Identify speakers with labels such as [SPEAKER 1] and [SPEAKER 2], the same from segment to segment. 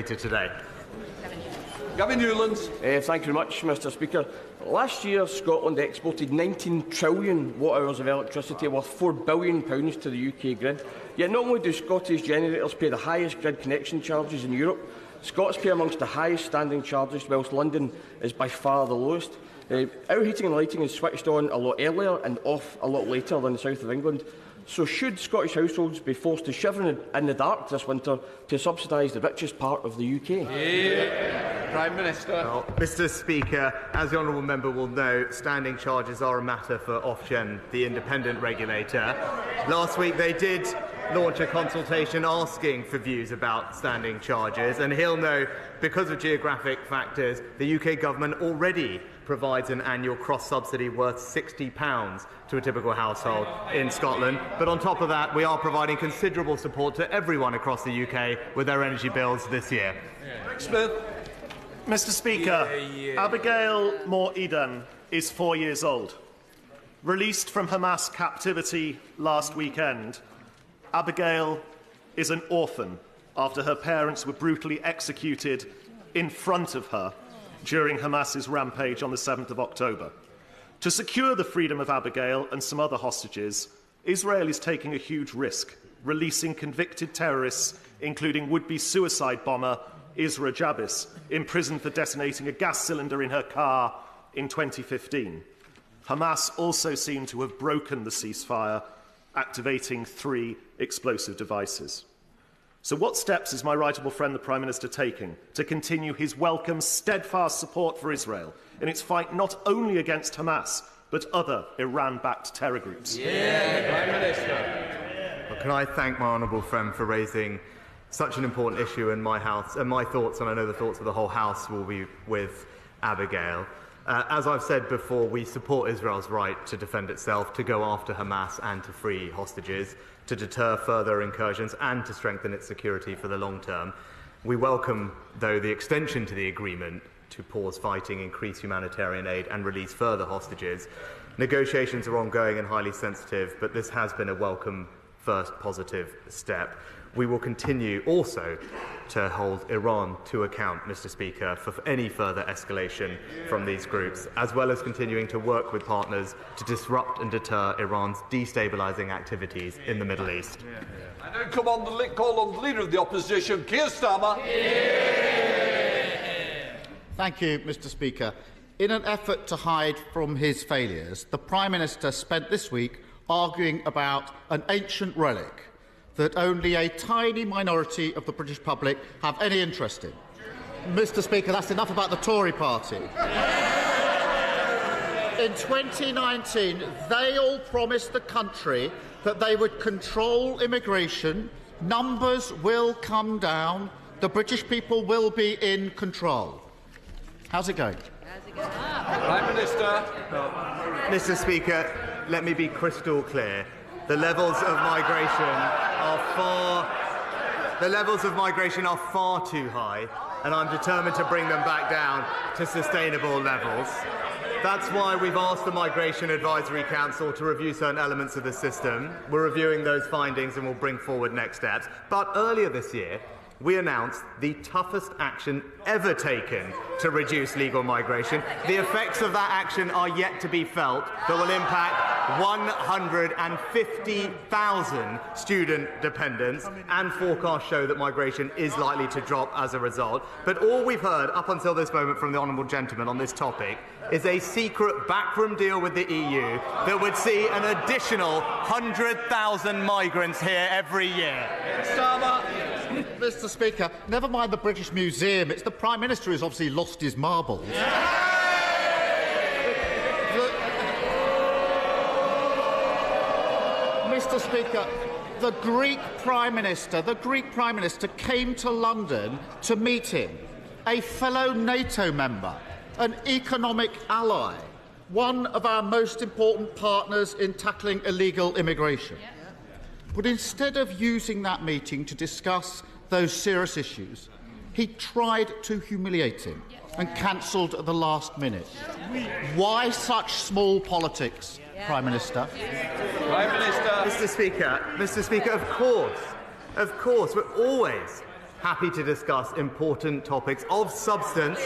[SPEAKER 1] debated today.
[SPEAKER 2] Gavin Newlands.
[SPEAKER 3] Thank you very much, Mr Speaker. Last year, Scotland exported 19 trillion watt-hours of electricity worth £4 billion to the UK grid. Yet not only do Scottish generators pay the highest grid connection charges in Europe, Scots pay amongst the highest standing charges, whilst London is by far the lowest. Our heating and lighting is switched on a lot earlier and off a lot later than the south of England. So should Scottish households be forced to shiver in the dark this winter to subsidise the richest part of the UK?
[SPEAKER 2] Prime Minister.
[SPEAKER 1] Well, Mr Speaker, as the honourable member will know, standing charges are a matter for Ofgem, the independent regulator. Last week they did launch a consultation asking for views about standing charges, and he'll know, because of geographic factors, the UK government already provides an annual cross-subsidy worth £60 to a typical household in Scotland. But on top of that, we are providing considerable support to everyone across the UK with their energy bills this year.
[SPEAKER 2] Smith.
[SPEAKER 4] Mr Speaker, Abigail Moore-Eden is 4 years old. Released from Hamas captivity last weekend, Abigail is an orphan after her parents were brutally executed in front of her during Hamas's rampage on the 7th of October. To secure the freedom of Abigail and some other hostages, Israel is taking a huge risk, releasing convicted terrorists, including would-be suicide bomber Isra Jabis, imprisoned for detonating a gas cylinder in her car in 2015. Hamas also seemed to have broken the ceasefire, activating 3 explosive devices. So what steps is my rightable friend the Prime Minister taking to continue his welcome, steadfast support for Israel in its fight not only against Hamas, but other Iran-backed terror groups?
[SPEAKER 2] Prime Minister.
[SPEAKER 1] Well, can I thank my honourable friend for raising such an important issue in my House, and my thoughts, and I know the thoughts of the whole House, will be with Abigail. As I've said before, we support Israel's right to defend itself, to go after Hamas and to free hostages, to deter further incursions and to strengthen its security for the long term. We welcome, though, the extension to the agreement to pause fighting, increase humanitarian aid and release further hostages. Negotiations are ongoing and highly sensitive, but this has been a welcome first positive step. We will continue also to hold Iran to account, Mr Speaker, for any further escalation from these groups, as well as continuing to work with partners to disrupt and deter Iran's destabilising activities in the Middle East.
[SPEAKER 2] I now come on the call on the Leader of the Opposition, Keir Starmer.
[SPEAKER 5] Thank you, Mr Speaker. In an effort to hide from his failures, the Prime Minister spent this week arguing about an ancient relic that only a tiny minority of the British public have any interest in. Mr Speaker, that's enough about the Tory party. In 2019, they all promised the country that they would control immigration, numbers will come down, the British people will be in control. How's it going?
[SPEAKER 2] Prime Minister.
[SPEAKER 1] Mr Speaker, let me be crystal clear. The levels of migration are far too high, and I'm determined to bring them back down to sustainable levels. That's why we've asked the Migration Advisory Council to review certain elements of the system. We're reviewing those findings and will bring forward next steps. But earlier this year, we announced the toughest action ever taken to reduce legal migration. The effects of that action are yet to be felt, but will impact 150,000 student dependents, and forecasts show that migration is likely to drop as a result. But all we've heard up until this moment from the honourable gentleman on this topic is a secret backroom deal with the EU that would see an additional 100,000 migrants here every year.
[SPEAKER 5] Mr Speaker, never mind the British Museum, it's the Prime Minister who's obviously lost his marbles. Mr Speaker, the Greek Prime Minister came to London to meet him, a fellow NATO member, an economic ally, one of our most important partners in tackling illegal immigration. But instead of using that meeting to discuss those serious issues, he tried to humiliate him and cancelled at the last minute. Why such small politics, Prime Minister?
[SPEAKER 2] Prime Minister.
[SPEAKER 1] Mr Speaker, of course, we're always happy to discuss important topics of substance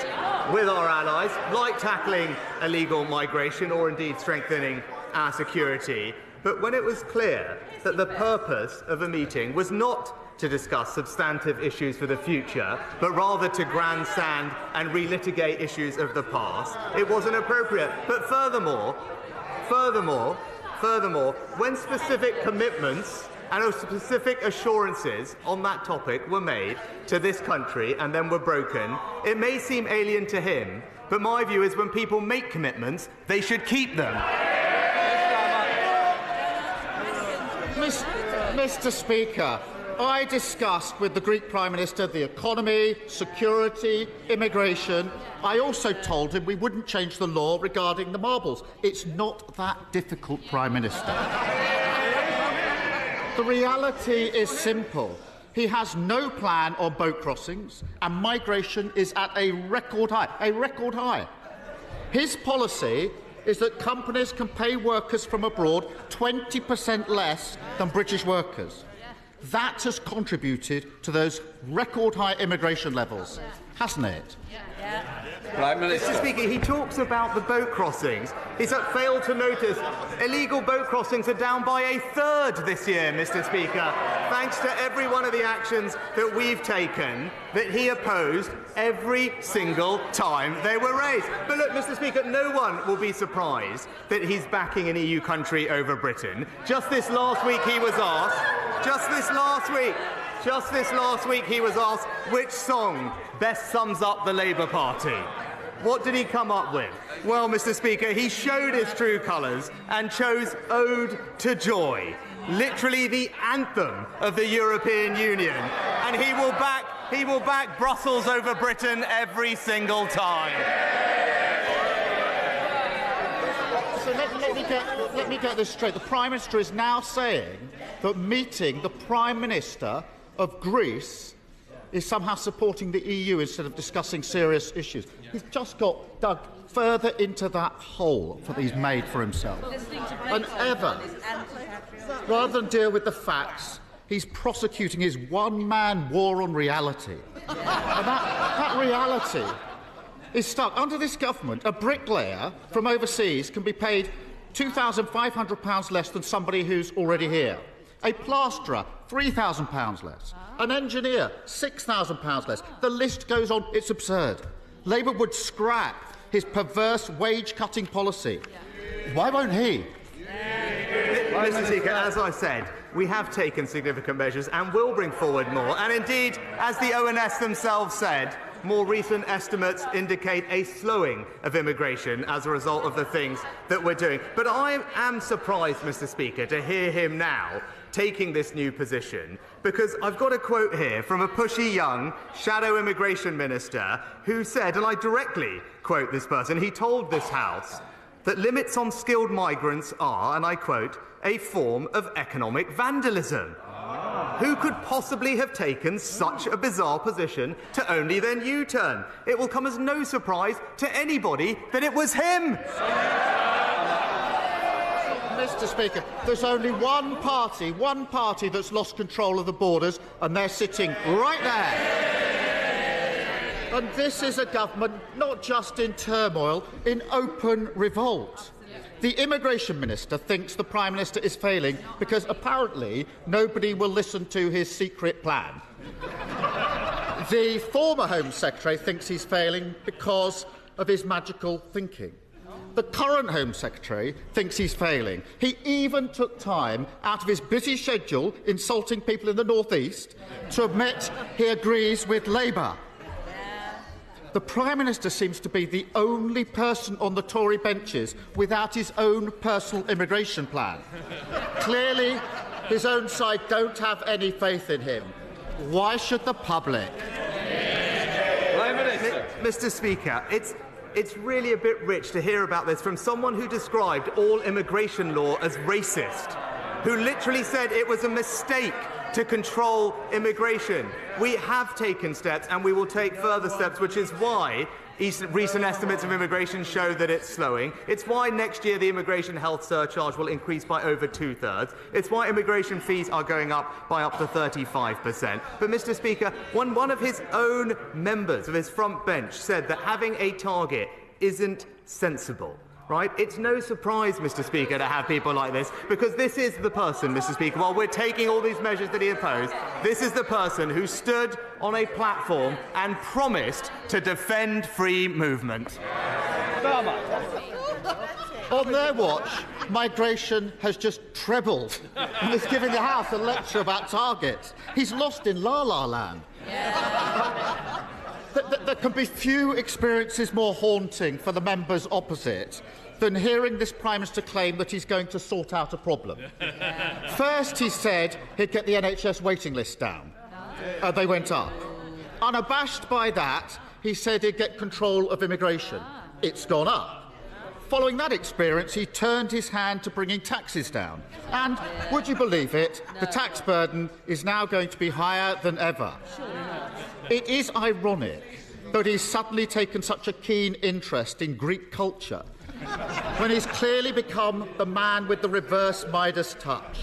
[SPEAKER 1] with our allies, like tackling illegal migration or indeed strengthening our security. But when it was clear that the purpose of a meeting was not to discuss substantive issues for the future, but rather to grandstand and relitigate issues of the past, it wasn't appropriate. But furthermore, when specific commitments and specific assurances on that topic were made to this country and then were broken, it may seem alien to him, but my view is when people make commitments, they should keep them.
[SPEAKER 5] Mr. Speaker, I discussed with the Greek Prime Minister the economy, security, immigration. I also told him we wouldn't change the law regarding the marbles. It's not that difficult, Prime Minister. The reality is simple. He has no plan on boat crossings, and migration is at a record high. His policy is that companies can pay workers from abroad 20% less than British workers. That has contributed to those record-high immigration levels, hasn't it?
[SPEAKER 2] Prime Minister.
[SPEAKER 1] Mr. Speaker, he talks about the boat crossings. He's failed to notice illegal boat crossings are down by a third this year, Mr. Speaker, thanks to every one of the actions that we've taken that he opposed every single time they were raised. But look, Mr. Speaker, no one will be surprised that he's backing an EU country over Britain. Just this last week he was asked, he was asked which song best sums up the Labour Party. What did he come up with? Well, Mr. Speaker, he showed his true colours and chose Ode to Joy, literally the anthem of the European Union. And he will back Brussels over Britain every single time.
[SPEAKER 5] So let me get this straight. The Prime Minister is now saying that meeting the Prime Minister of Greece is somehow supporting the EU instead of discussing serious issues. He's just got dug further into that hole that he's made for himself. And ever, rather than deal with the facts, he's prosecuting his one-man war on reality. And that reality is stuck. Under this government, a bricklayer from overseas can be paid £2,500 less than somebody who's already here. A plasterer, £3,000 less. An engineer, £6,000 less. The list goes on. It's absurd. Labour would scrap his perverse wage-cutting policy. Why won't he?
[SPEAKER 1] Mr. Speaker, as I said, we have taken significant measures and will bring forward more. And indeed, as the ONS themselves said, more recent estimates indicate a slowing of immigration as a result of the things that we're doing. But I am surprised, Mr. Speaker, to hear him now taking this new position, because I've got a quote here from a pushy young shadow immigration minister who said, and I directly quote this person, he told this House that limits on skilled migrants are, and I quote, a form of economic vandalism. Who could possibly have taken such a bizarre position to only then U-turn? It will come as no surprise to anybody that it was him.
[SPEAKER 5] Mr. Speaker, there's only one party that's lost control of the borders, and they're sitting right there. And this is a government not just in turmoil, in open revolt. The Immigration Minister thinks the Prime Minister is failing because apparently nobody will listen to his secret plan. The former Home Secretary thinks he's failing because of his magical thinking. The current Home Secretary thinks he's failing. He even took time out of his busy schedule insulting people in the North East to admit he agrees with Labour. The Prime Minister seems to be the only person on the Tory benches without his own personal immigration plan. Clearly, his own side don't have any faith in him. Why should the public?
[SPEAKER 2] Prime Minister.
[SPEAKER 1] Mr. Speaker, it's really a bit rich to hear about this from someone who described all immigration law as racist, who literally said it was a mistake to control immigration. We have taken steps and we will take further steps, which is why recent estimates of immigration show that it's slowing. It's why next year the immigration health surcharge will increase by over 2/3. It's why immigration fees are going up by up to 35%. But, Mr. Speaker, one of his own members of his front bench said that having a target isn't sensible. Right? It's no surprise, Mr. Speaker, to have people like this, because this is the person, Mr. Speaker, while we're taking all these measures that he opposed, this is the person who stood on a platform and promised to defend free movement.
[SPEAKER 5] On their watch, migration has just trebled and is giving the House a lecture about targets. He's lost in la-la land. There can be few experiences more haunting for the members opposite than hearing this Prime Minister claim that he's going to sort out a problem. First, he said he'd get the NHS waiting list down. They went up. Unabashed by that, he said he'd get control of immigration. It's gone up. Following that experience, he turned his hand to bringing taxes down. And, would you believe it, the tax burden is now going to be higher than ever. It is ironic that he's suddenly taken such a keen interest in Greek culture when he's clearly become the man with the reverse Midas touch.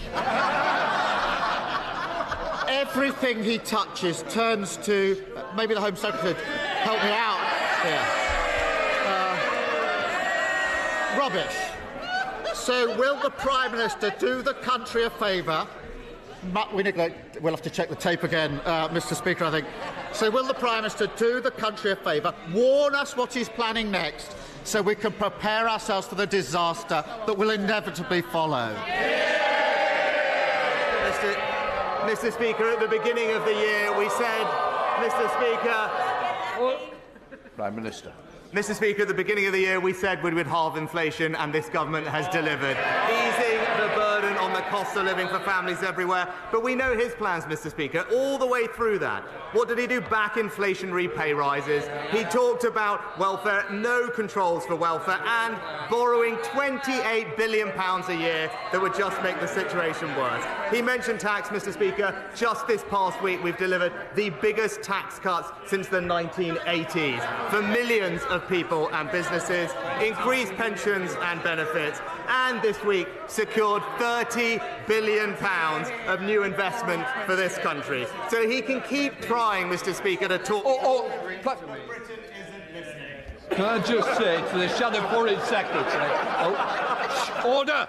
[SPEAKER 5] Everything he touches turns to... maybe the Home Secretary could help me out here. Rubbish. So will the Prime Minister do the country a favour? We'll have to check the tape again, Mr. Speaker, I think. So will the Prime Minister do the country a favour, warn us what he's planning next, so we can prepare ourselves for the disaster that will inevitably follow?
[SPEAKER 1] Mr. Speaker, at the beginning of the year, we said, Mr. Speaker...
[SPEAKER 2] Prime Minister.
[SPEAKER 1] Mr. Speaker, at the beginning of the year, we said we would halve inflation, and this government has delivered, easing the burden on the cost of living for families everywhere. But we know his plans, Mr. Speaker, all the way through that. What did he do? Back inflationary pay rises. He talked about welfare, no controls for welfare, and borrowing £28 billion a year that would just make the situation worse. He mentioned tax, Mr. Speaker. Just this past week, we've delivered the biggest tax cuts since the 1980s for millions of people and businesses, increased pensions and benefits, and this week secured £30 billion of new investment for this country. So he can keep trying, Mr. Speaker, to talk...
[SPEAKER 2] Can I just say to the Shadow Foreign Secretary... order!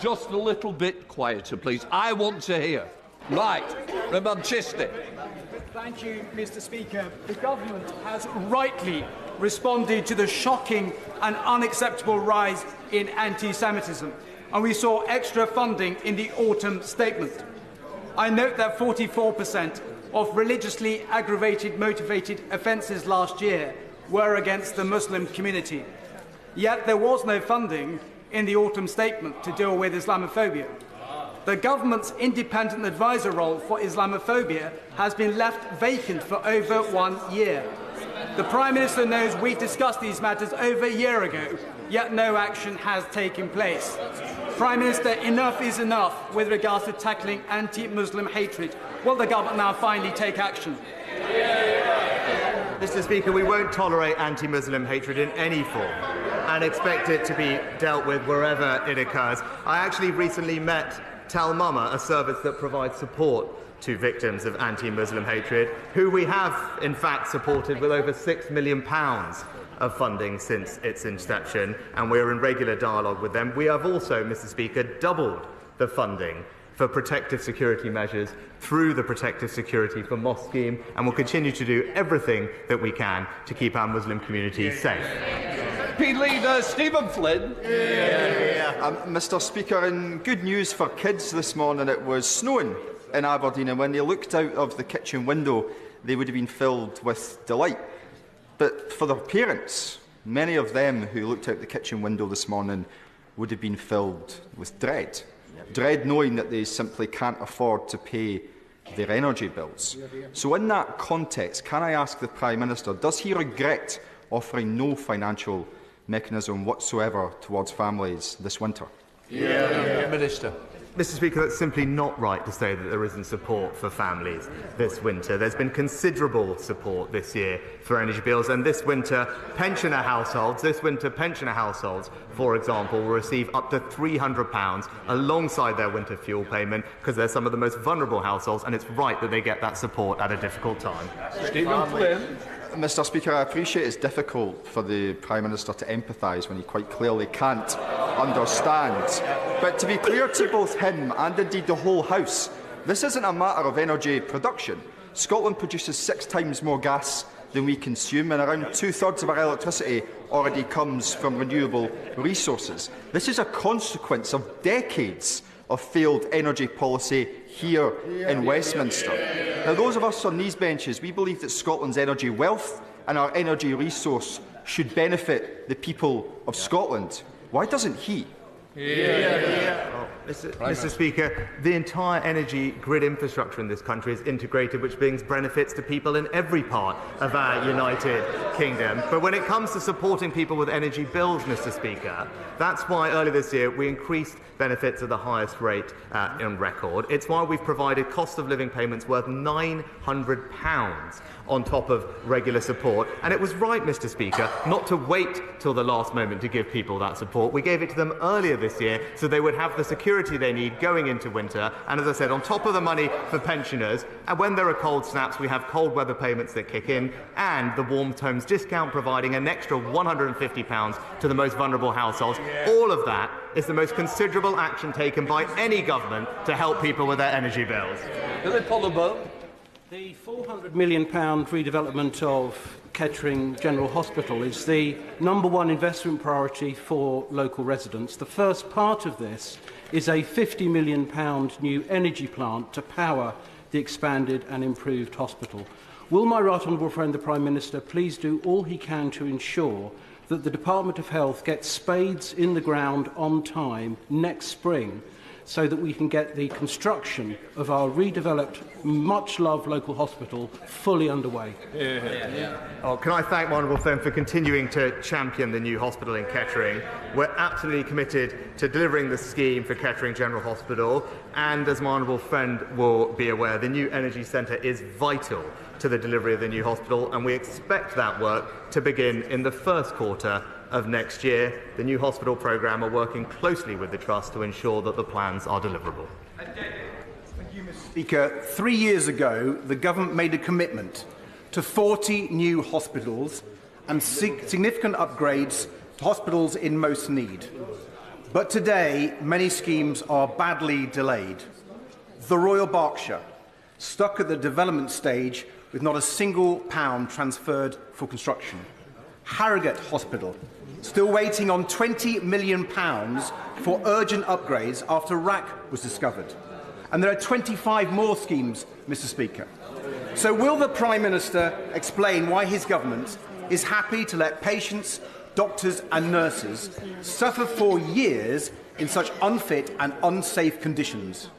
[SPEAKER 2] Just a little bit quieter, please. I want to hear. Right. Manchester.
[SPEAKER 6] Thank you, Mr. Speaker. The government has rightly responded to the shocking and unacceptable rise in anti-Semitism, and we saw extra funding in the autumn statement. I note that 44% of religiously aggravated motivated offences last year were against the Muslim community. Yet there was no funding in the autumn statement to deal with Islamophobia. The government's independent advisor role for Islamophobia has been left vacant for over 1 year. The Prime Minister knows we discussed these matters over a year ago, yet no action has taken place. Prime Minister, enough is enough with regards to tackling anti-Muslim hatred. Will the government now finally take action?
[SPEAKER 1] Mr. Speaker, we won't tolerate anti-Muslim hatred in any form and expect it to be dealt with wherever it occurs. I actually recently met Tal Mama, a service that provides support to victims of anti-Muslim hatred, who we have, in fact, supported with over £6 million of funding since its inception, and we are in regular dialogue with them. We have also, Mr. Speaker, doubled the funding for protective security measures through the Protective Security for Mosque scheme, and will continue to do everything that we can to keep our Muslim community safe.
[SPEAKER 2] MP Leader Stephen Flynn.
[SPEAKER 7] Mr. Speaker, in good news for kids this morning, it was snowing in Aberdeen, and when they looked out of the kitchen window, they would have been filled with delight. But for their parents, many of them who looked out the kitchen window this morning would have been filled with dread. Dread knowing that they simply can't afford to pay their energy bills. So in that context, can I ask the Prime Minister, does he regret offering no financial mechanism whatsoever towards families this winter?
[SPEAKER 2] Minister.
[SPEAKER 1] Mr. Speaker, that's simply not right to say that there isn't support for families this winter. There's been considerable support this year for energy bills, and this winter, pensioner households, for example, will receive up to £300 alongside their winter fuel payment because they're some of the most vulnerable households, and it's right that they get that support at a difficult time.
[SPEAKER 2] Stephen Flynn.
[SPEAKER 7] Mr. Speaker, I appreciate it's difficult for the Prime Minister to empathise when he quite clearly can't understand. But to be clear to both him and indeed the whole House, this isn't a matter of energy production. Scotland produces 6 times more gas than we consume, and around 2/3 of our electricity already comes from renewable resources. This is a consequence of decades of failed energy policy here in Westminster. Now, those of us on these benches, we believe that Scotland's energy wealth and our energy resource should benefit the people of Scotland. Why doesn't he?
[SPEAKER 1] Mr. Speaker, the entire energy grid infrastructure in this country is integrated, which brings benefits to people in every part of our United Kingdom. But when it comes to supporting people with energy bills, Mr. Speaker, that's why earlier this year we increased benefits at the highest rate on record. It's why we've provided cost of living payments worth £900 on top of regular support. And it was right, Mr. Speaker, not to wait till the last moment to give people that support. We gave it to them earlier this year so they would have the security they need going into winter. And as I said, on top of the money for pensioners, and when there are cold snaps, we have cold weather payments that kick in, and the Warm Homes discount providing an extra £150 to the most vulnerable households. All of that is the most considerable action taken by any government to help people with their energy bills.
[SPEAKER 8] The £400 million redevelopment of Kettering General Hospital is the #1 investment priority for local residents. The first part of this is a £50 million new energy plant to power the expanded and improved hospital. Will my right honourable friend, the Prime Minister, please do all he can to ensure that the Department of Health gets spades in the ground on time next spring so that we can get the construction of our redeveloped, much-loved local hospital fully underway?
[SPEAKER 1] Oh, can I thank my honourable friend for continuing to champion the new hospital in Kettering. We're absolutely committed to delivering the scheme for Kettering General Hospital, and as my honourable friend will be aware, the new energy centre is vital to the delivery of the new hospital, and we expect that work to begin in the first quarter of next year. The new hospital programme are working closely with the Trust to ensure that the plans are deliverable.
[SPEAKER 9] Thank you, Mr. Speaker. 3 years ago, the government made a commitment to 40 new hospitals and significant upgrades to hospitals in most need. But today, many schemes are badly delayed. The Royal Berkshire, stuck at the development stage with not a single pound transferred for construction. Harrogate Hospital, still waiting on £20 million for urgent upgrades after RAC was discovered. And there are 25 more schemes, Mr. Speaker. So will the Prime Minister explain why his government is happy to let patients, doctors and nurses suffer for years in such unfit and unsafe conditions?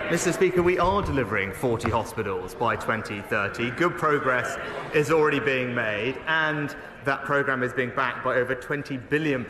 [SPEAKER 1] Mr. Speaker, we are delivering 40 hospitals by 2030. Good progress is already being made, and that programme is being backed by over £20 billion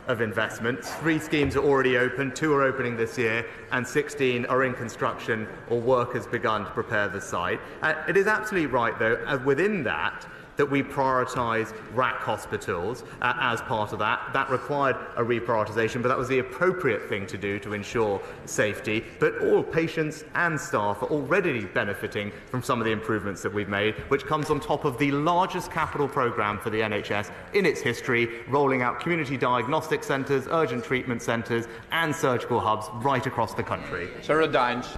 [SPEAKER 1] of investment. 3 schemes are already open, 2 are opening this year, and 16 are in construction or work has begun to prepare the site. It is absolutely right, though, within that we prioritise RAC hospitals as part of that. That required a reprioritisation, but that was the appropriate thing to do to ensure safety. But all patients and staff are already benefiting from some of the improvements that we've made, which comes on top of the largest capital programme for the NHS in its history, rolling out community diagnostic centres, urgent treatment centres and surgical hubs right across the country.
[SPEAKER 2] Sarah Dines.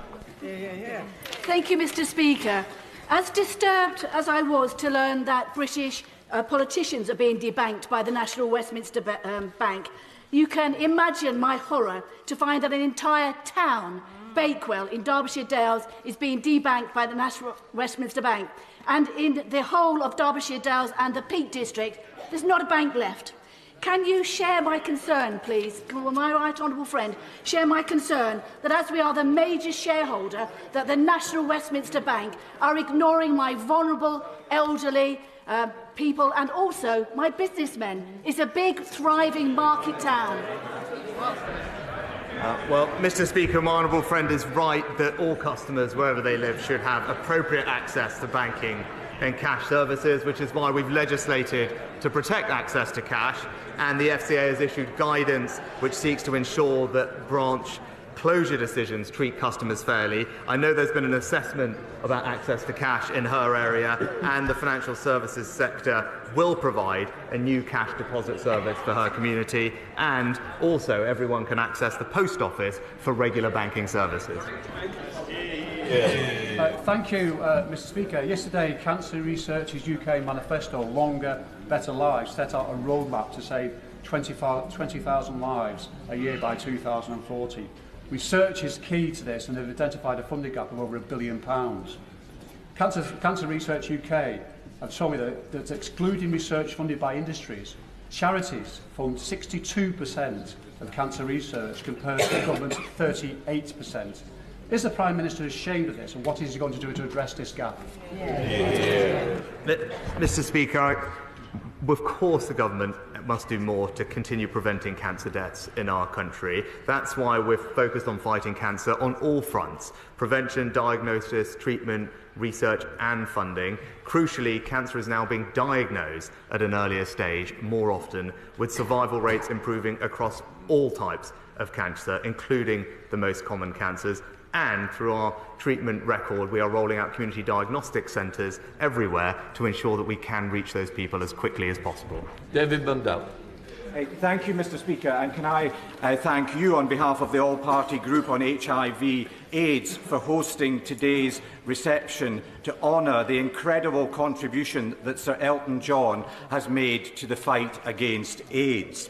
[SPEAKER 10] Thank you, Mr. Speaker. As disturbed as I was to learn that British politicians are being debanked by the National Westminster Bank, you can imagine my horror to find that an entire town, Bakewell in Derbyshire Dales, is being debanked by the National Westminster Bank. And in the whole of Derbyshire Dales and the Peak District, there's not a bank left. Can you share my concern, please? Will my right honourable friend share my concern that as we are the major shareholder, that the National Westminster Bank are ignoring my vulnerable, elderly people and also my businessmen? It's a big, thriving market town.
[SPEAKER 1] Well, Mr. Speaker, my honourable friend is right that all customers, wherever they live, should have appropriate access to banking and cash services, which is why we've legislated to protect access to cash, and the FCA has issued guidance which seeks to ensure that branch closure decisions treat customers fairly. I know there's been an assessment about access to cash in her area, and the financial services sector will provide a new cash deposit service for her community, and also everyone can access the post office for regular banking services.
[SPEAKER 6] Thank you, Mr. Speaker. Yesterday, Cancer Research's UK manifesto, Longer, Better Lives, set out a roadmap to save 20,000 lives a year by 2040. Research is key to this, and they've identified a funding gap of over £1 billion. Cancer Research UK have told me that excluding research funded by industries, charities fund 62% of cancer research compared to the government's 38%. Is the Prime Minister ashamed of this, and what is he going to do to address this gap?
[SPEAKER 1] Mr. Speaker, of course the government must do more to continue preventing cancer deaths in our country. That's why we're focused on fighting cancer on all fronts: prevention, diagnosis, treatment, research and funding. Crucially, cancer is now being diagnosed at an earlier stage more often, with survival rates improving across all types of cancer, including the most common cancers. And through our treatment record, we are rolling out community diagnostic centres everywhere to ensure that we can reach those people as quickly as possible.
[SPEAKER 2] David Mundell.
[SPEAKER 11] Thank you, Mr. Speaker, and can I thank you on behalf of the all-party group on HIV/AIDS for hosting today's reception to honour the incredible contribution that Sir Elton John has made to the fight against AIDS.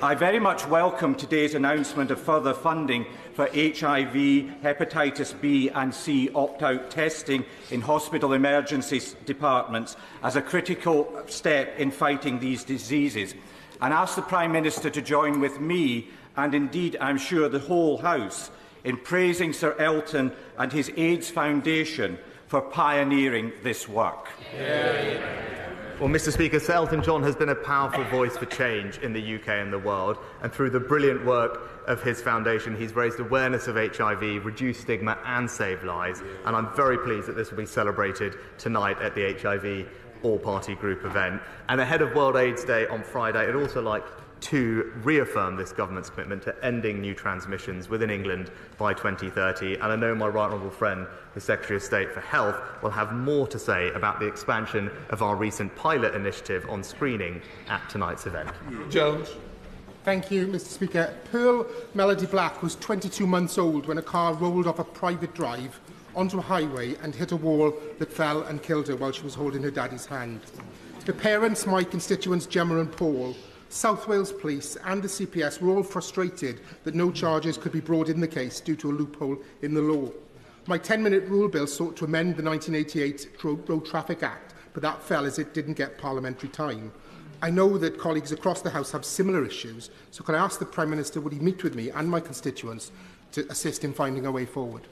[SPEAKER 11] I very much welcome today's announcement of further funding for HIV, hepatitis B and C opt-out testing in hospital emergency departments as a critical step in fighting these diseases, and ask the Prime Minister to join with me, and indeed I'm sure the whole House, in praising Sir Elton and his AIDS Foundation for pioneering this work.
[SPEAKER 1] Well, Mr. Speaker, Sir Elton John has been a powerful voice for change in the UK and the world, and through the brilliant work of his foundation, he's raised awareness of HIV, reduced stigma and saved lives, and I'm very pleased that this will be celebrated tonight at the HIV all-party group event. And ahead of World AIDS Day on Friday, I'd also like to reaffirm this government's commitment to ending new transmissions within England by 2030. And I know my right honourable friend, the Secretary of State for Health, will have more to say about the expansion of our recent pilot initiative on screening at tonight's event.
[SPEAKER 2] Jones.
[SPEAKER 12] Thank you, Mr. Speaker. Pearl Melody Black was 22 months old when a car rolled off a private drive onto a highway and hit a wall that fell and killed her while she was holding her daddy's hand. Her parents, my constituents Gemma and Paul, South Wales Police and the CPS were all frustrated that no charges could be brought in the case due to a loophole in the law. My 10-minute rule bill sought to amend the 1988 Road Traffic Act, but that fell as it didn't get parliamentary time. I know that colleagues across the House have similar issues, so can I ask the Prime Minister would he meet with me and my constituents to assist in finding a way forward?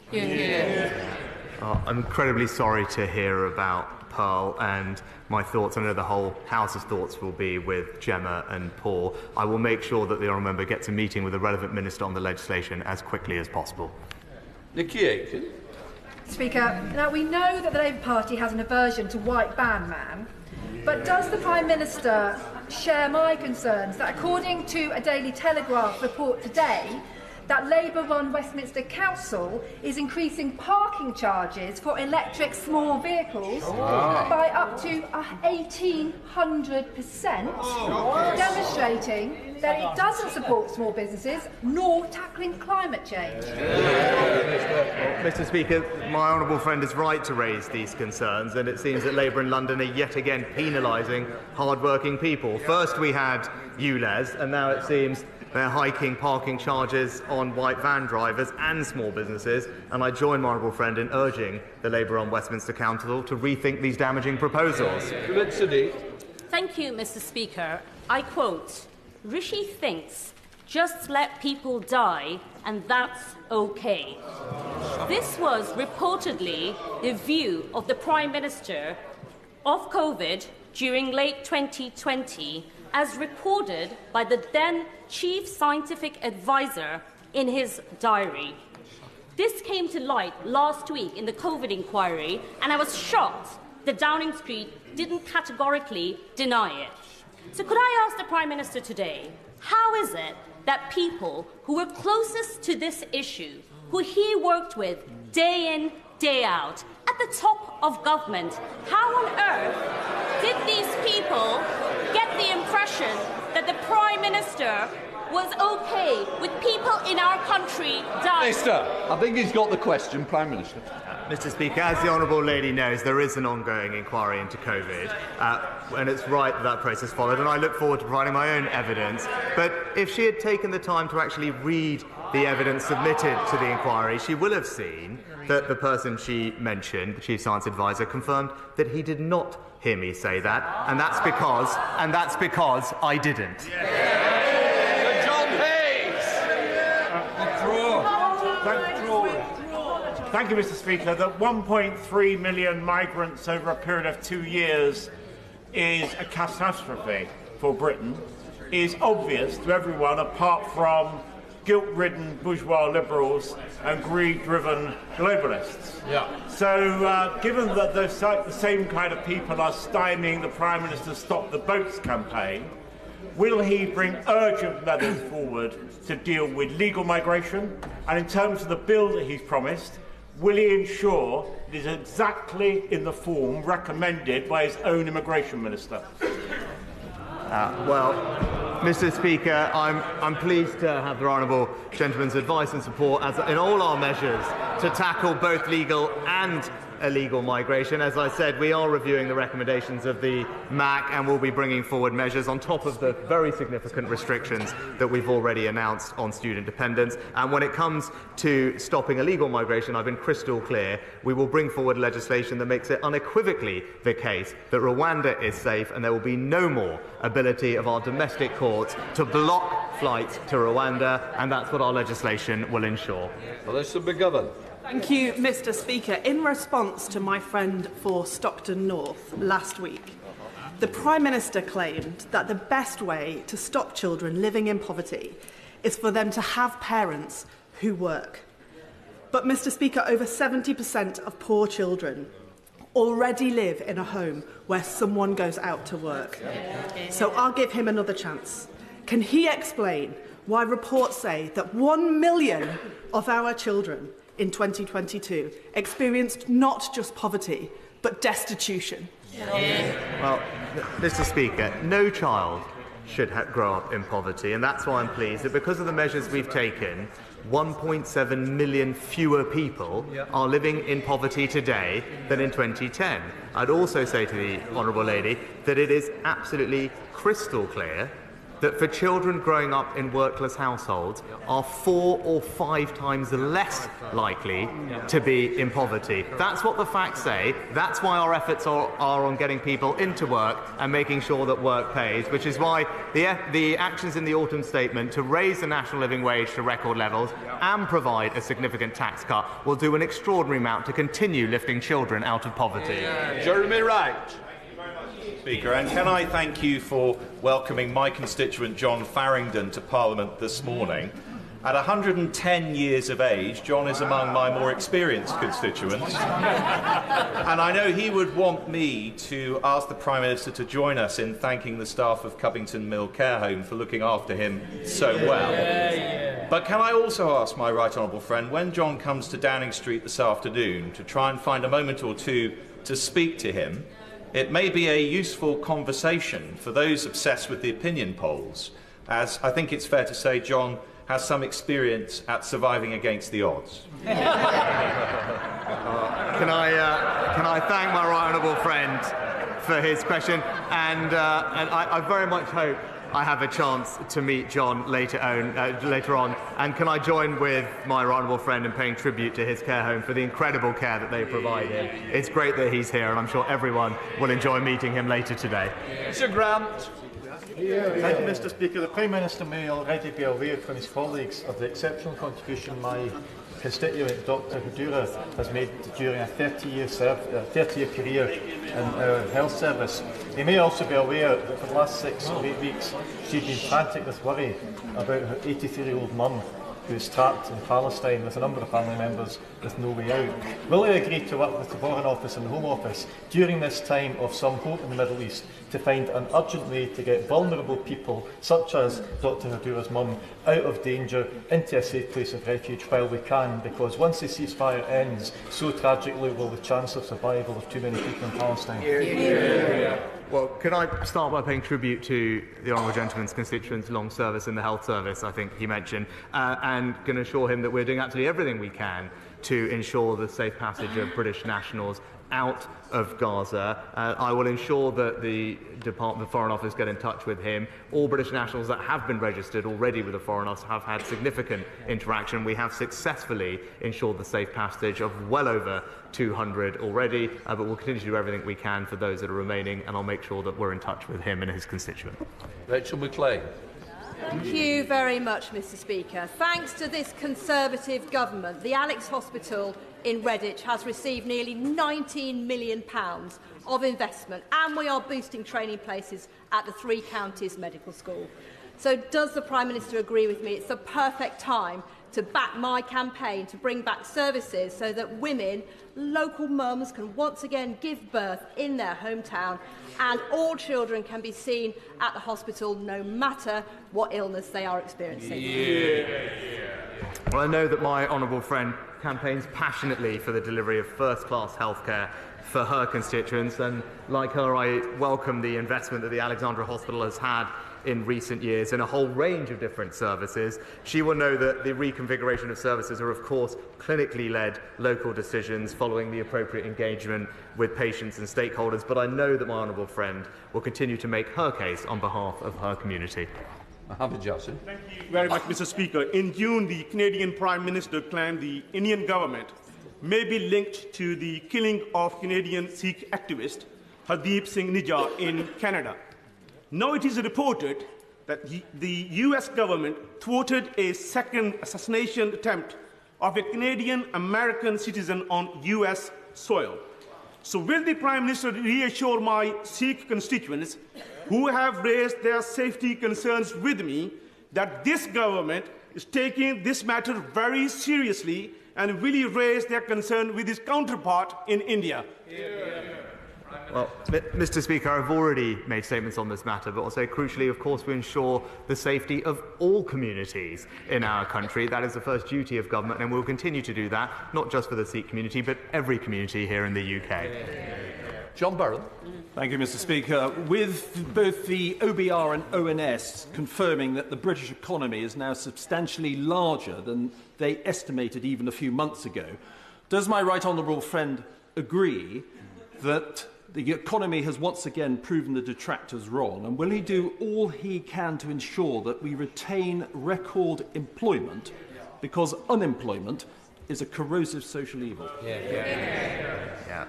[SPEAKER 1] I'm incredibly sorry to hear about Pearl, and my thoughts, I know the whole House's thoughts will be with Gemma and Paul. I will make sure that the honourable member gets a meeting with the relevant minister on the legislation as quickly as possible.
[SPEAKER 2] Nikki Aiken.
[SPEAKER 13] Speaker, now we know that the Labour Party has an aversion to white band man, but does the Prime Minister share my concerns that according to a Daily Telegraph report today, that Labour-run Westminster Council is increasing parking charges for electric small vehicles by up to 1,800%, demonstrating that it doesn't support small businesses nor tackling climate change.
[SPEAKER 1] Mr. Speaker, my honourable friend is right to raise these concerns, and it seems that Labour in London are yet again penalising hard-working people. First we had ULEZ, and now it seems they're hiking parking charges on white van drivers and small businesses, and I join my honourable friend in urging the Labour-run Westminster Council to rethink these damaging proposals.
[SPEAKER 14] Thank you, Mr. Speaker. I quote, "Rishi thinks just let people die and that's okay." This was reportedly the view of the Prime Minister of COVID during late 2020, as recorded by the then Chief Scientific Advisor in his diary. This came to light last week in the COVID inquiry, and I was shocked that Downing Street didn't categorically deny it. So could I ask the Prime Minister today, how is it that people who were closest to this issue, who he worked with day in, day out, at the top of government, how on earth did these people get the impression that the Prime Minister was OK with people in our country dying?
[SPEAKER 2] Minister, I think he's got the question, Prime Minister.
[SPEAKER 1] Mr. Speaker, as the Honourable Lady knows, there is an ongoing inquiry into COVID, and it's right that that process followed, and I look forward to providing my own evidence. But if she had taken the time to actually read the evidence submitted to the inquiry, she will have seen that the person she mentioned, the Chief Science Advisor, confirmed that he did not hear me say that, and that's because I didn't.
[SPEAKER 15] Thank you, Mr. Speaker. That 1.3 million migrants over a period of 2 years is a catastrophe for Britain is obvious to everyone apart from guilt-ridden bourgeois liberals and greed-driven globalists. So, given that the same kind of people are stymieing the Prime Minister's Stop the Boats campaign, will he bring urgent measures forward to deal with legal migration? And in terms of the bill that he's promised, will he ensure it is exactly in the form recommended by his own immigration minister?
[SPEAKER 1] Well, Mr. Speaker, I'm pleased to have the honourable gentleman's advice and support as in all our measures to tackle both legal and illegal migration. As I said, we are reviewing the recommendations of the MAC and will be bringing forward measures on top of the very significant restrictions that we've already announced on student dependence. And when it comes to stopping illegal migration, I've been crystal clear. We will bring forward legislation that makes it unequivocally the case that Rwanda is safe, and there will be no more ability of our domestic courts to block flights to Rwanda, and that's what our legislation will ensure.
[SPEAKER 2] Melissa McGovern.
[SPEAKER 16] Thank you, Mr. Speaker. In response to my friend for Stockton North last week, the Prime Minister claimed that the best way to stop children living in poverty is for them to have parents who work. But, Mr. Speaker, over 70% of poor children already live in a home where someone goes out to work. So I'll give him another chance. Can he explain why reports say that 1 million of our children in 2022 experienced not just poverty, but destitution?
[SPEAKER 1] Well, Mr. Speaker, no child should grow up in poverty, and that's why I'm pleased that because of the measures we've taken, 1.7 million fewer people are living in poverty today than in 2010. I'd also say to the Honourable Lady that it is absolutely crystal clear that for children growing up in workless households are 4 or 5 times less likely to be in poverty. That's what the facts say. That's why our efforts are on getting people into work and making sure that work pays, which is why the actions in the autumn statement to raise the national living wage to record levels and provide a significant tax cut will do an extraordinary amount to continue lifting children out of poverty.
[SPEAKER 2] Jeremy Wright.
[SPEAKER 17] Speaker, and can I thank you for welcoming my constituent John Farringdon to Parliament this morning. At 110 years of age, John is among my more experienced constituents, and I know he would want me to ask the Prime Minister to join us in thanking the staff of Covington Mill Care Home for looking after him so well. But can I also ask my right honourable friend, when John comes to Downing Street this afternoon, to try and find a moment or two to speak to him? It may be a useful conversation for those obsessed with the opinion polls, as I think it's fair to say John has some experience at surviving against the odds.
[SPEAKER 1] Can I thank my right honourable friend for his question, and I very much hope I have a chance to meet John later on. And can I join with my right honourable friend in paying tribute to his care home for the incredible care that they provide him. It's great that he's here, and I'm sure everyone will enjoy meeting him later today.
[SPEAKER 2] Mr. Grant.
[SPEAKER 18] Thank you, Mr. Speaker. The Prime Minister may already be aware from his colleagues of the exceptional contribution my constituent, Dr Hudura, has made during a 30-year career in our health service. He may also be aware that for the last 6 or 8 weeks she's been frantic with worry about her 83-year-old mum, who is trapped in Palestine with a number of family members with no way out. Will he agree to work with the Foreign Office and the Home Office during this time of some hope in the Middle East to find an urgent way to get vulnerable people, such as Dr Hadura's mum, out of danger into a safe place of refuge while we can? Because once the ceasefire ends, so tragically will the chance of survival of too many people in Palestine.
[SPEAKER 1] Well, can I start by paying tribute to the Honourable Gentleman's constituent's long service in the health service, I think he mentioned, and can assure him that we're doing absolutely everything we can to ensure the safe passage of British nationals out of Gaza. I will ensure that the Foreign Office get in touch with him. All British nationals that have been registered already with the Foreign Office have had significant interaction. We have successfully ensured the safe passage of well over 200 already, but we'll continue to do everything we can for those that are remaining, and I'll make sure that we're in touch with him and his constituent.
[SPEAKER 2] Rachel McLean.
[SPEAKER 19] Thank you very much, Mr Speaker. Thanks to this Conservative government, the Alex Hospital in Redditch has received nearly £19 million of investment, and we are boosting training places at the Three Counties Medical School. So does the Prime Minister agree with me it's the perfect time to back my campaign to bring back services so that women, local mums, can once again give birth in their hometown, and all children can be seen at the hospital no matter what illness they are experiencing?
[SPEAKER 1] Well, I know that my honourable friend campaigns passionately for the delivery of first-class healthcare for her constituents, and like her, I welcome the investment that the Alexandra Hospital has had in recent years in a whole range of different services. She will know that the reconfiguration of services are, of course, clinically led local decisions following the appropriate engagement with patients and stakeholders, but I know that my honourable friend will continue to make her case on behalf of her community.
[SPEAKER 2] Mohammed Jassim.
[SPEAKER 20] Thank you very much, Mr Speaker. In June, the Canadian Prime Minister claimed the Indian government may be linked to the killing of Canadian Sikh activist Hardeep Singh Nijjar in Canada. Now it is reported that the US government thwarted a second assassination attempt of a Canadian-American citizen on US soil. So will the Prime Minister reassure my Sikh constituents who have raised their safety concerns with me that this government is taking this matter very seriously and will he raise their concern with his counterpart in India?
[SPEAKER 1] Well, Mr Speaker, I've already made statements on this matter, but also crucially, of course, we ensure the safety of all communities in our country. That is the first duty of government, and we'll continue to do that, not just for the Sikh community, but every community here in the UK.
[SPEAKER 2] John Burrell.
[SPEAKER 21] Thank you, Mr Speaker. With both the OBR and ONS confirming that the British economy is now substantially larger than they estimated even a few months ago, does my right honourable friend agree that the economy has once again proven the detractors wrong, and will he do all he can to ensure that we retain record employment, because unemployment is a corrosive social evil?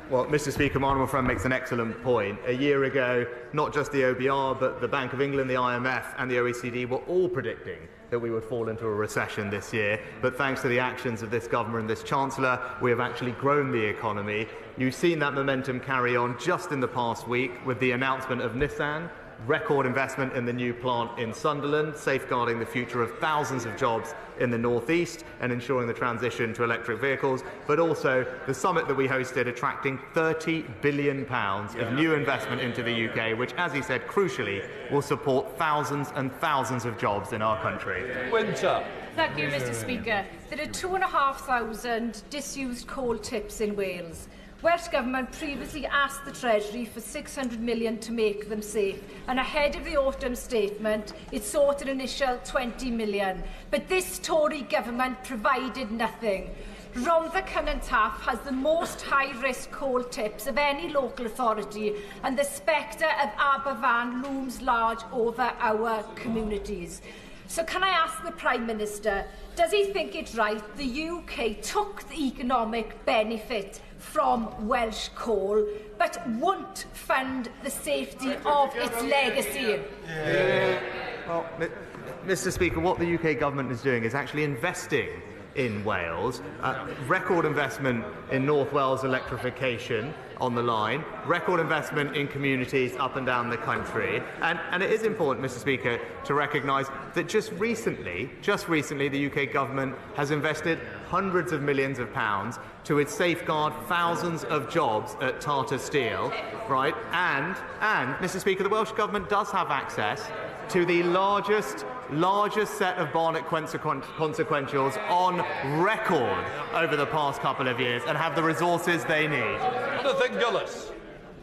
[SPEAKER 1] Well, Mr Speaker, my honourable friend makes an excellent point. A year ago, not just the OBR, but the Bank of England, the IMF and the OECD were all predicting that we would fall into a recession this year. But thanks to the actions of this government and this Chancellor, we have actually grown the economy. You've seen that momentum carry on just in the past week with the announcement of Nissan, record investment in the new plant in Sunderland, safeguarding the future of thousands of jobs in the North East and ensuring the transition to electric vehicles, but also the summit that we hosted attracting £30 billion of new investment into the UK, which, as he said, crucially will support thousands and thousands of jobs in our country.
[SPEAKER 2] Winter.
[SPEAKER 22] Thank you, Mr Speaker. There are 2,500 disused coal tips in Wales. Welsh Government previously asked the Treasury for £600 million to make them safe, and ahead of the autumn statement, it sought an initial £20 million. But this Tory government provided nothing. Rhondda Cynon Taf has the most high-risk coal tips of any local authority, and the spectre of Aberfan looms large over our communities. So can I ask the Prime Minister, does he think it right the UK took the economic benefit from Welsh coal, but won't fund the safety of its legacy?
[SPEAKER 1] Well, Mr Speaker, what the UK government is doing is actually investing in Wales. Record investment in North Wales electrification. on the line, record investment in communities up and down the country. And it is important, Mr. Speaker, to recognise that just recently, the UK government has invested hundreds of millions of pounds to safeguard thousands of jobs at Tata Steel, right? And, Mr. Speaker, the Welsh Government does have access to the largest set of Barnett consequentials on record over the past couple of years and have the resources they need.
[SPEAKER 2] Jonathan Gullis.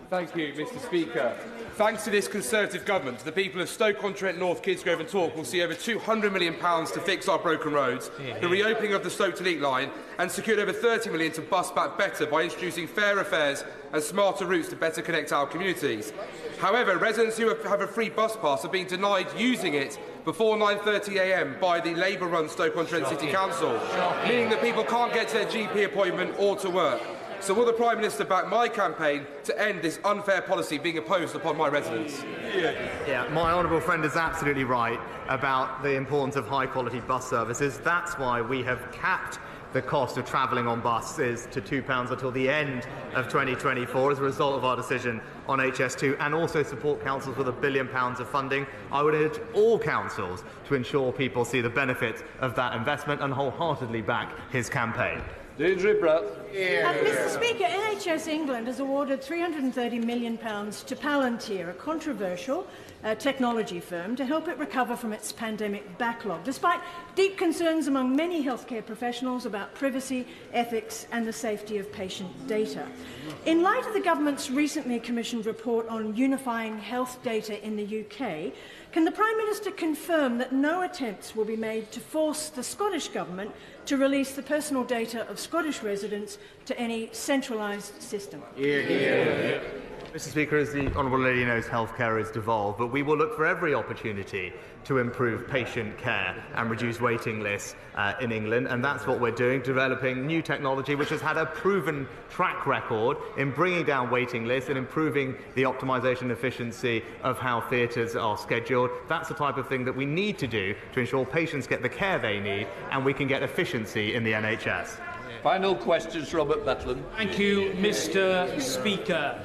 [SPEAKER 3] Thank you, Mr. Speaker. Thanks to this Conservative government, the people of Stoke-on-Trent North, Kidsgrove and Torque will see over £200 million to fix our broken roads, the reopening of the Stoke-to-Leek line, and secured over £30 million to bus back better by introducing fairer fares and smarter routes to better connect our communities. However, residents who have a free bus pass are being denied using it before 9:30 a.m. by the Labour-run Stoke-on-Trent City Council, meaning that people can't get to their GP appointment or to work. So will the Prime Minister back my campaign to end this unfair policy being imposed upon my residents?
[SPEAKER 1] Yeah, my honourable friend is absolutely right about the importance of high-quality bus services. That's why we have capped the cost of travelling on buses to £2 until the end of 2024 as a result of our decision on HS2, and also support councils with £1 billion of funding. I would urge all councils to ensure people see the benefits of that investment and wholeheartedly back his campaign.
[SPEAKER 2] Deirdre Brett.
[SPEAKER 4] Mr. Speaker, NHS England has awarded £330 million to Palantir, a controversial technology firm, to help it recover from its pandemic backlog, despite deep concerns among many healthcare professionals about privacy, ethics and the safety of patient data. In light of the government's recently commissioned report on unifying health data in the UK, can the Prime Minister confirm that no attempts will be made to force the Scottish Government to release the personal data of Scottish residents to any centralised system?
[SPEAKER 1] Mr. Speaker, as the Honourable Lady knows, healthcare is devolved, but we will look for every opportunity to improve patient care and reduce waiting lists in England, and that's what we're doing, developing new technology which has had a proven track record in bringing down waiting lists and improving the optimisation and efficiency of how theatres are scheduled. That's the type of thing that we need to do to ensure patients get the care they need and we can get efficiency in the NHS.
[SPEAKER 2] Final questions, Robert Betland.
[SPEAKER 23] Thank you, Mr. Speaker.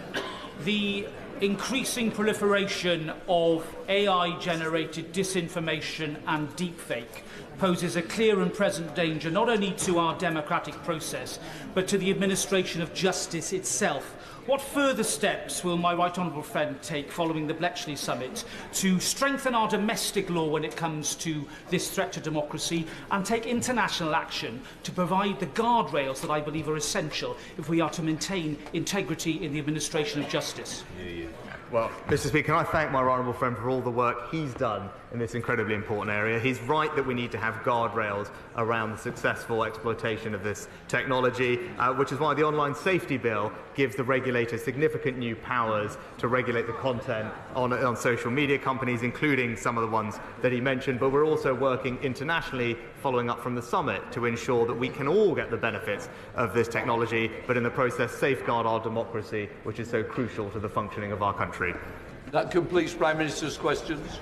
[SPEAKER 23] The increasing proliferation of AI-generated disinformation and deepfake poses a clear and present danger not only to our democratic process, but to the administration of justice itself. What further steps will my right honourable friend take following the Bletchley Summit to strengthen our domestic law when it comes to this threat to democracy, and take international action to provide the guardrails that I believe are essential if we are to maintain integrity in the administration of justice?
[SPEAKER 1] Well, Mr. Speaker, can I thank my right honourable friend for all the work he's done in this incredibly important area. He's right that we need to have guardrails around the successful exploitation of this technology, which is why the Online Safety Bill gives the regulators significant new powers to regulate the content on social media companies, including some of the ones that he mentioned. But we're also working internationally, following up from the summit, to ensure that we can all get the benefits of this technology, but in the process safeguard our democracy, which is so crucial to the functioning of our country.
[SPEAKER 2] That completes Prime Minister's questions.